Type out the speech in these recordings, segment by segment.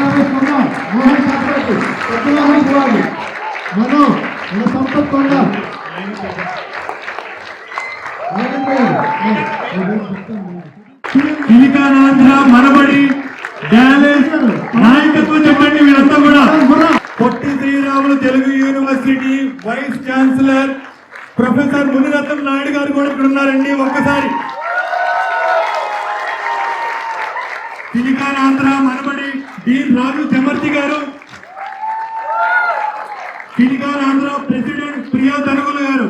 మోహన్ చక్రవర్తి, సత్యనారాయణ శివాజీ, మనో మన సంపత్ కొండ, సిలికానాంధ్ర మనబడి డాలెస్ నాయకత్వం చెప్పండి. వీళ్ళంతా కూడా Potti Sriramulu Telugu university vice chancellor professor Muniratnam Naidu గారు కూడా ఇక్కడ ఉన్నారండి. ఒక్కసారి సిలికానాంధ్ర మనబడి డీన్ రాజు చెమర్తి గారు, సిలికానాంధ్ర ప్రెసిడెంట్ ప్రియా తనుగులు గారు.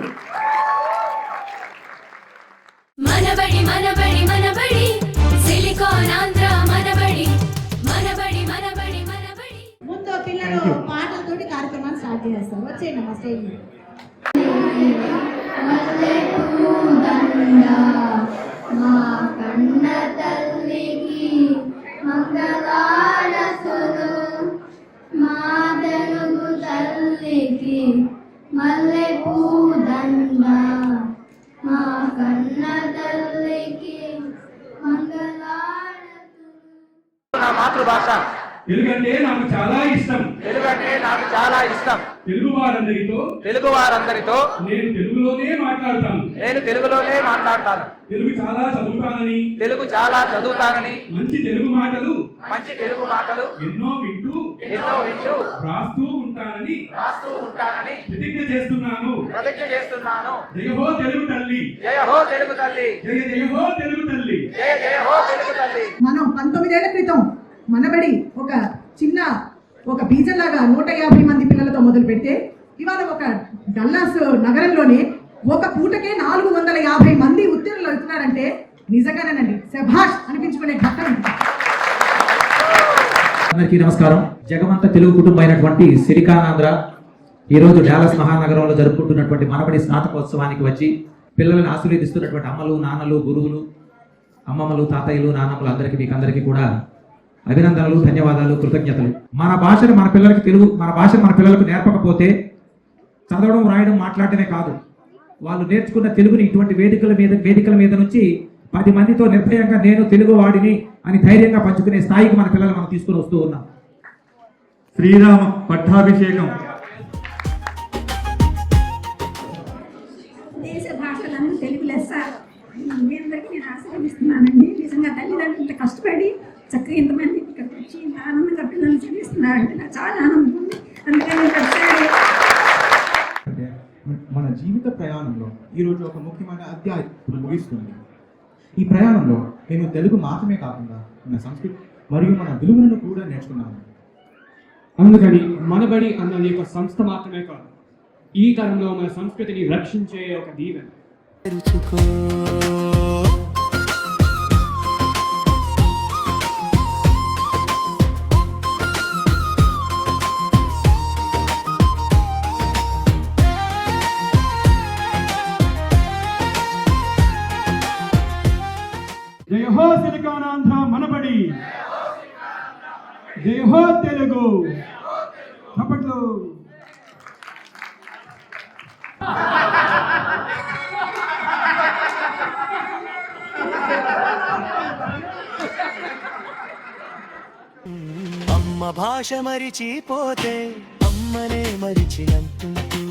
మనబడి మనబడి మనబడి సిలికానాంధ్ర మనబడి మనబడి మనబడి మనబడి. ముందు పిల్లలు పాటలతోటి కార్యక్రమాన్ని స్టార్ట్ చేస్తారు. వచ్చేయండి మా స్టేజ్ మీద. మా కన్న తల్లికి మంగళారతులు, మా తెలుగు తల్లికి మల్లె పూదండ, మా కన్న తల్లికి మంగళారతులు. నా మాతృభాష తెలుగంటే నాకు చాలా ఇష్టం. తెలుగంటే నాకు చాలా ఇష్టం. తెలుగు వారందరితో నేను తెలుగులోనే మాట్లాడతాను. తెలుగు చాలా చదువుతానని మంచి తెలుగు మాటలు ఎన్నో వింటూ రాస్తూ ఉంటానని ప్రతిజ్ఞ చేస్తున్నాను. జయ హో తెలుగు తల్లి, జయ హో తెలుగు తల్లి, జయ జయ హో తెలుగు తల్లి. జయ జయ హో తెలుగు తల్లి. మనం 19 ఏళ్ల క్రితం మనబడి ఒక బీజంలాగా 150 మంది పిల్లలతో మొదలు పెడితే ఇవాళ ఒక డల్లాస్ నగరంలోనే ఒక పూటకే 450 మంది ఉత్తీర్ణులు అవుతున్నారంటే నిజంగానేనండి శభాష్ అనిపించుకునే ఘట్టం. అందరికీ నమస్కారం. జగమంత తెలుగు కుటుంబం అయినటువంటి సిలికానాంధ్ర ఈరోజు డాలస్ మహానగరంలో జరుపుకుంటున్నటువంటి మనబడి స్నాతకోత్సవానికి వచ్చి పిల్లలను ఆశీర్వదిస్తున్నటువంటి అమ్మలు, నాన్నలు, గురువులు, అమ్మమ్మలు, తాతయ్యలు, నాన్నమ్మలు అందరికీ మీకు అందరికీ కూడా అభినందనలు, ధన్యవాదాలు, కృతజ్ఞతలు. మన భాషను మన పిల్లలకు నేర్పకపోతే చదవడం, రాయడం, మాట్లాడటమే కాదు, వాళ్ళు నేర్చుకున్న తెలుగుని ఇటువంటి వేదికల మీద నుంచి 10 మందితో నిర్భయంగా నేను తెలుగు వాడిని అని ధైర్యంగా పంచుకునే స్థాయికి మన పిల్లలు మనం తీసుకుని వస్తూ ఉన్నాం. శ్రీరామ పట్టాభిషేకం. దేశ భాషలను తెలుగు లెస్స మీ అందరికీ నేను ఆశీర్వదిస్తున్నానండి. నిజంగా తల్లిదండ్రులు ఇంత కష్టపడి చక్కగా ఇంతమంది ఇక్కడికి వచ్చి ఇంత ఆనందంగా పిల్లల్ని చదివిస్తున్నారంటే నాకు చాలా ఆనందం ఉంది. అందుకని మన జీవిత ప్రయాణంలో ఈరోజు ఒక ముఖ్యమైన అధ్యాయం ముగిస్తుంది. ఈ ప్రయాణంలో నేను తెలుగు మాత్రమే కాకుండా మన సంస్కృతి మరియు మన విలువలను కూడా నేర్చుకున్నాను. అందుకని మనబడి అన్నది ఒక సంస్థ మాత్రమే కాదు, ఈ తరంలో మన సంస్కృతిని రక్షించే ఒక దీవెన. జయ హో సిలికానాంధ్ర మనబడి, జయ హో తెలుగు. చప్పట్లు. అమ్మ భాష మరిచిపోతే అమ్మనే మరిచినంటుంటూ